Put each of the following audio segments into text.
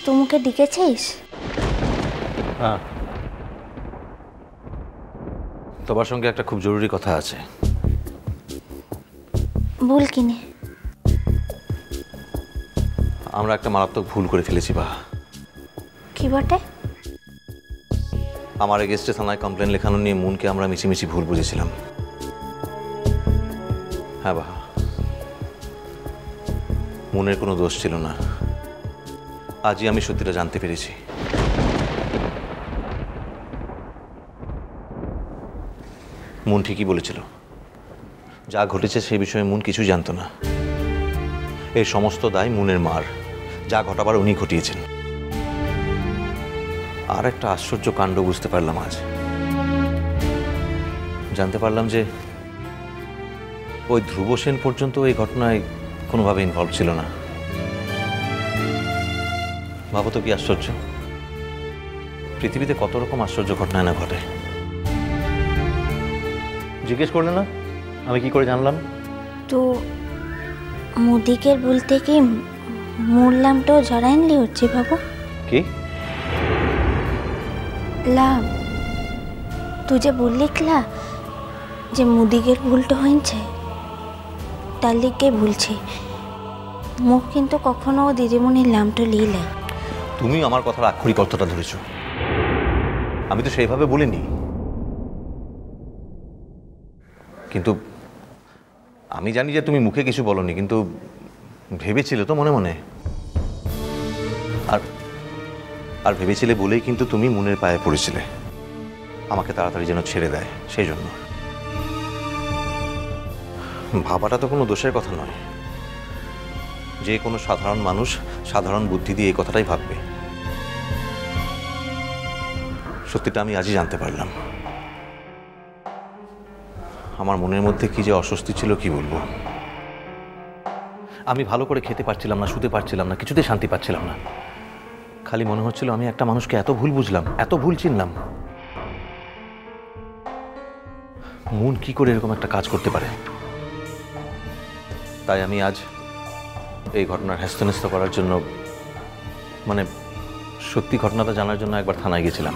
তোমাকে ডেকেছিস? হ্যাঁ, তোমার সঙ্গে একটা খুব জরুরি কথা আছে। বল কিনে। আমরা একটা মারাত্মক ভুল করে ফেলেছি বাহা। কি বটে? আমার এগেস্টে থানায় কমপ্লেন লেখানো নিয়ে মুনকে আমরা মিছিমিছি ভুল বুঝেছিলাম। হ্যাঁ বাহা, মুনের কোনো দোষ ছিল না। আজই আমি সত্যিটা জানতে পেরেছি। মুন ঠিকই বলেছিল, যা ঘটেছে সেই বিষয়ে মুন কিছুই জানতো না। এই সমস্ত দায় মুনের মার, যা ঘটাবার উনি ঘটিয়েছেন। আর একটা আশ্চর্য কাণ্ড বুঝতে পারলাম আজ। জানতে পারলাম যে ওই ধ্রুব সেন পর্যন্ত এই ঘটনায় কোনোভাবে ইনভলভ ছিল না। ভাবো তো কি আশ্চর্য! পৃথিবীতে কত রকম আশ্চর্য ঘটনা না ঘটে। জিজ্ঞেস করলে না আমি কি করে জানলাম? তো মুদিকের বলতে কি মূললামটাও জড়াইনলি হচ্ছে বাবু? কি লাভ তুই যে বললি ক্লা যে মুদিকের ভুলটা হয়েছে, তার লিগে ভুলছে। মুখ কিন্তু কখনো দিদিমণির লামটা লিলে। তুমি আমার কথার আক্ষরিক অর্থটা ধরেছ। আমি তো সেইভাবে বলিনি, কিন্তু আমি জানি যে তুমি মুখে কিছু বলনি, কিন্তু ভেবেছিলে তো মনে মনে। আর আর ভেবেছিলে বলেই কিন্তু তুমি মুনের পায়ে পড়েছিলে, আমাকে তাড়াতাড়ি যেন ছেড়ে দেয় সেই জন্য। ভাবাটা তো কোনো দোষের কথা নয়। যে কোনো সাধারণ মানুষ সাধারণ বুদ্ধি দিয়ে এই কথাটাই ভাববে। সত্যিটা আমি আজই জানতে পারলাম। আমার মনের মধ্যে কি যে অস্বস্তি ছিল কি বলবো। আমি ভালো করে খেতে পারছিলাম না, শুতে পারছিলাম না, কিছুতেই শান্তি পাচ্ছিলাম না। খালি মনে হচ্ছিল আমি একটা মানুষকে এত ভুল বুঝলাম, এত ভুল চিনলাম। মুন কি করে এরকম একটা কাজ করতে পারে? তাই আমি আজ এই ঘটনার হ্যাস্তন্যস্ত করার জন্য, মানে সত্যি ঘটনাটা জানার জন্য একবার থানায় গেছিলাম।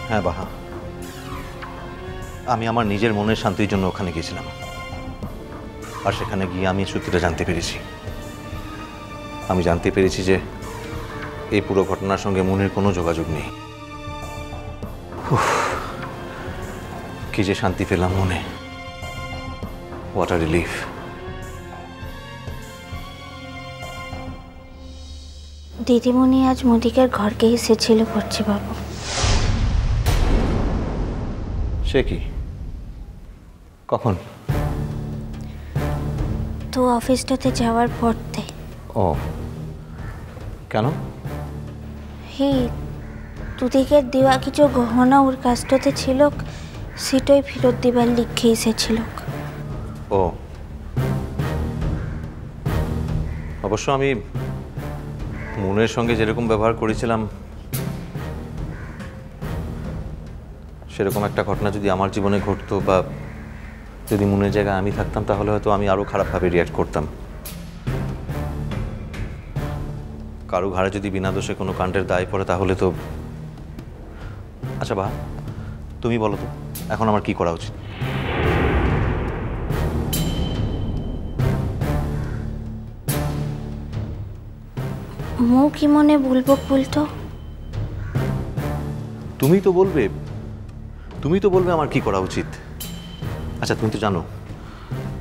হ্যাঁ বাহা, আমি আমার নিজের মনের শান্তির জন্য ওখানে গিয়েছিলাম। আর সেখানে গিয়ে আমি সত্যিটা জানতে পেরেছি। আমি জানতে পেরেছি যে এই পুরো ঘটনার সঙ্গে মুনের কোনো যোগাযোগ নেই। কি যে শান্তি পেলাম মনে। What a relief. দিদিমণি আজ মুদিকের ঘরকে এসেছিল করছি বাবু। সে কি? কখন? তো অফিসটাতে যাওয়ার পরতে। ও কেন? হে তুদিকের দেওয়া কিছু গহনা ওর কাজটাতে ছিল, সেটাই ফেরত দিবার লিখে এসেছিল। ও অবশ্য আমি মুনের সঙ্গে যেরকম ব্যবহার করেছিলাম, সেরকম একটা ঘটনা যদি আমার জীবনে ঘটতো বা যদি মুনের জায়গায় আমি থাকতাম, তাহলে হয়তো আমি আরো খারাপভাবে রিয়াক্ট করতাম। কারো ঘাড়ে যদি বিনা দোষে কোনো কাণ্ডের দায় পড়ে তাহলে তো। আচ্ছা বা তুমি বলো তো এখন আমার কি করা উচিত? মু কি মনে বলবো বলতো? তুমি তো বলবে, তুমি তো বলবে আমার কি করা উচিত। আচ্ছা তুমি তো জানো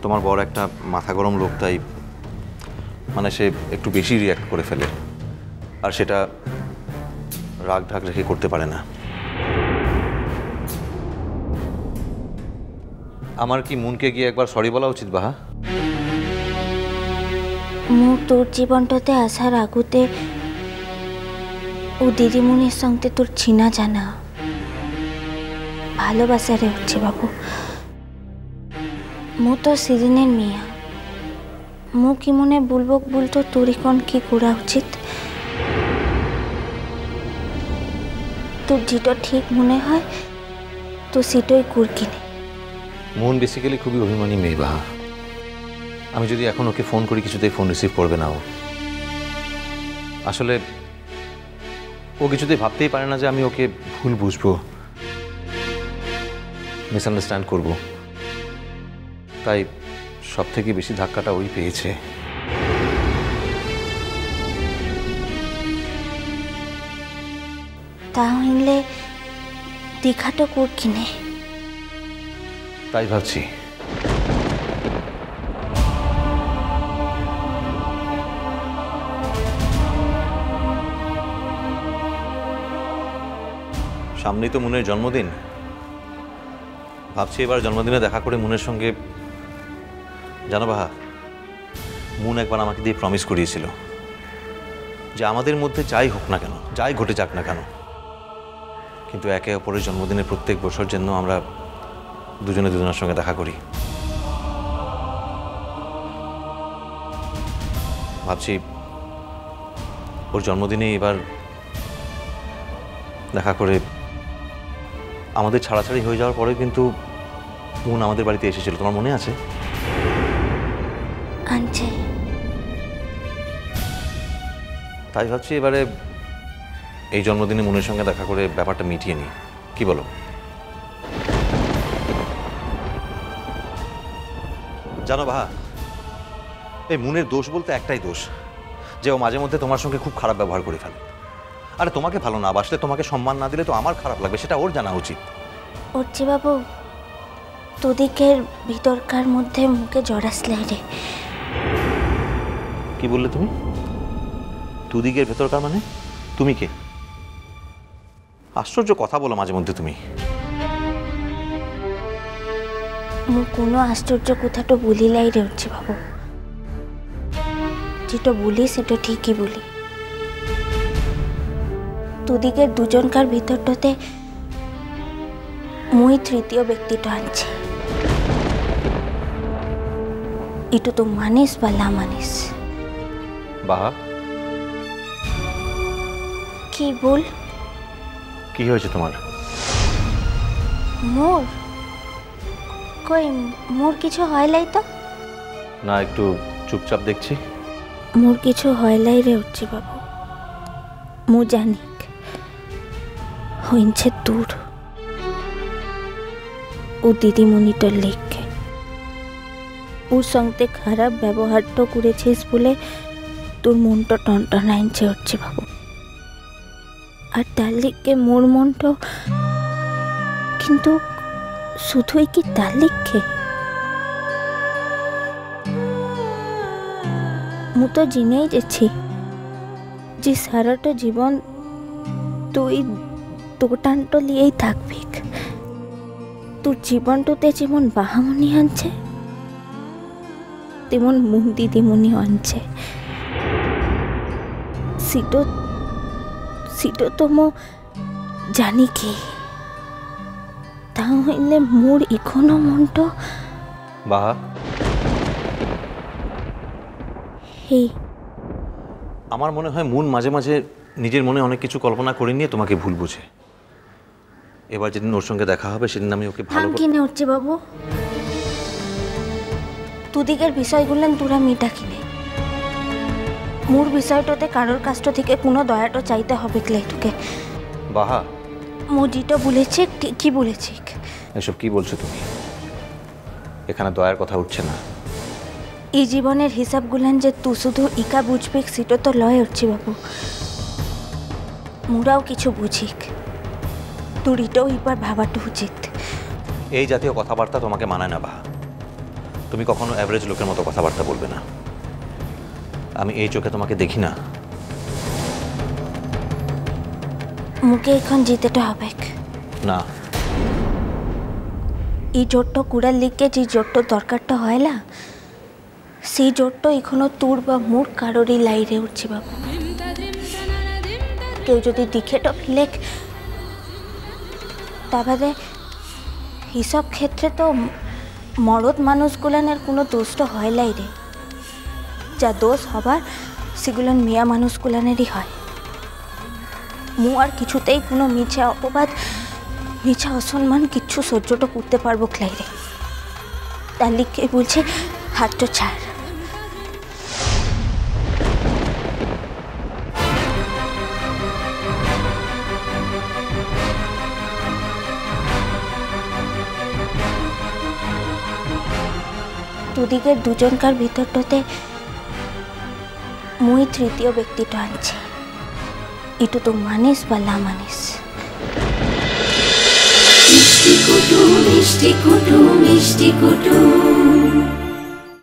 তোমার বড় একটা মাথা গরম লোক, তাই মানে সে একটু বেশি রিয়াক্ট করে ফেলে, আর সেটা রাগ ঢাক রেখে করতে পারে না। আমার কি মুনকে গিয়ে একবার সরি বলা উচিত বাহা? মু তোর জীবনটাতে আসার আগুতে ও দিদিমণির সঙ্গে তোর চিনা জানা ভালোবাসারে হচ্ছে বাবু। মু তো সিজনের মিয়া। মু কি মনে বলবো বলতো তোর এখন কি করা উচিত? তোর যেটা ঠিক মনে হয় তো সেটাই কর কিনে। মুন বেসিক্যালি খুবই অভিমানী মেয়ে বাহা। আমি যদি এখন ওকে ফোন করি কিছুতেই ফোন রিসিভ করবে না ও। আসলে ও কিছুতেই ভাবতেই পারে না যে আমি ওকে ভুল বুঝবো, মিসআন্ডারস্ট্যান্ড করব। তাই সব থেকে বেশি ধাক্কাটা ওই পেয়েছে। তাহলে দীঘাটা কোর কিনে তাই ভাবছি। সামনেই তো মুনের জন্মদিন, ভাবছি এবার জন্মদিনে দেখা করে মুনের সঙ্গে, জানো বাহা, মুন একবার আমাকে দিয়ে প্রমিস করিয়েছিল যে আমাদের মধ্যে যাই হোক না কেন, যাই ঘটে যাক না কেন, কিন্তু একে অপরের জন্মদিনে প্রত্যেক বছর যেন আমরা দুজনে দুজনের সঙ্গে দেখা করি। ভাবছি ওর জন্মদিনে এবার দেখা করে। আমাদের ছাড়াছাড়ি হয়ে যাওয়ার পরে কিন্তু মুন আমাদের বাড়িতে এসেছিল, তোমার মনে আছে? আনছে। তাই ভাবছি এবারে এই জন্মদিনে মুনের সঙ্গে দেখা করে ব্যাপারটা মিটিয়ে নিই, কি বলো? জানো বাহা, এই মুনের দোষ বলতে একটাই দোষ, যে ও মাঝে মধ্যে তোমার সঙ্গে খুব খারাপ ব্যবহার করে ফেলে। আরে তোমাকে ভালো না বাসলে, তোমাকে সম্মান না দিলে তো আমার খারাপ লাগবে, সেটা ওর জানা উচিত। ওরচি বাবু, তোদিকের ভিতরকার মধ্যে মুখে জড়াসলাই রে। কি বললে তুমি? দুদিকের ভেতরকার মানে? তুমি কে? আশ্চর্য কথা বলো মাঝে মধ্যে তুমি। মু কোনো আশ্চর্য কথাটা বলিলাই রে উঠছি বাবু। যেটা বলি সেটা ঠিকই বলি। দুদিকের দুজনকার ভিতরটাতে মুই তৃতীয় ব্যক্তিটা আনছে। এটা তো মানিস বা না মানিস? বাহা, কি বল? কি হয়েছে তোমার? মোর কই, মোর কিছু হয়লাই তো। না, একটু চুপচাপ দেখছি। মোর কিছু হয়লাই রে উঠছি বাবু। মু জানি হইছে দূর ও দিদিমণিটার লেখকে। ওর সঙ্গে খারাপ ব্যবহারটা করেছিস বলে তোর মনটা টনটনাইছে উঠছে বাবু। আর তার লেখকে মোর মনটা কিন্তু শুধুই কি তার লেখকে? মু তো জেনেই যাচ্ছি যে সারাটা জীবন তুই তোটানটা লিয়েই থাকবি। তোর জীবনটাতে যেমন বাহামণি আনছে তেমন মুন দিদিমণি আনছে। সেটা তো মো জানি কি, তাহলে মোর এখনো মনটা। বাহা, হে, আমার মনে হয় মুন মাঝে মাঝে নিজের মনে অনেক কিছু কল্পনা করে নিয়ে তোমাকে ভুল বুঝে। এবার যেদিন ওর সঙ্গে দেখা হবে সেদিন আমি ওকে ভালো কিনে উঠছে বাবু। দুদিকের বিষয়গুলো তোরা মিটা কিনে। মোর বিষয়টাতে কারোর কাছ থেকে কোনো দয়াটা চাইতে হবে ক্লে তোকে। বাহা, মু যেটা বলেছি ঠিকই বলেছি। এসব কি বলছো তুমি? এখানে দয়ার কথা উঠছে না। এই জীবনের হিসাবগুলান যে তুই শুধু ইকা বুঝবি সেটা তো লয় উঠছি বাবু। মুরাও কিছু বুঝিক, তোর এটাও এবার ভাবাটা উচিত। এই জাতীয় কথাবার্তা তোমাকে মানায় না বাহা। তুমি কখনো অ্যাভারেজ লোকের মতো কথাবার্তা বলবে না। আমি এই চোখে তোমাকে দেখি না। মুখে এখন জিতেটা হবে না। এই জোরটা কুড়ার লিখে যে জোরটা দরকারটা হয় না, সেই জোরটা এখনো তোর বা মোর কারোরই লাইরে উঠছে বাবু। কেউ যদি দিখেটা ফেলে তাহলে এইসব ক্ষেত্রে তো মরদ মানুষগুলানের কোনো দোষ তো হয় লাই রে। যা দোষ হবার সেগুলো মেয়া মানুষগুলানেরই হয়। মু আর কিছুতেই কোনো মিছা অপবাদ, মিছা অসম্মান কিচ্ছু সহ্যটা করতে পারবো ক্লাই রে। তার লিখে বলছে হাতটা ছাড়। দুদিকের দুজনকার ভিতরটাতে মুই তৃতীয় ব্যক্তিটা আনছে। এটু তো মানিস বা লা মানিস। মিষ্টি কুটু মিষ্টি কুটু মিষ্টি কুটু।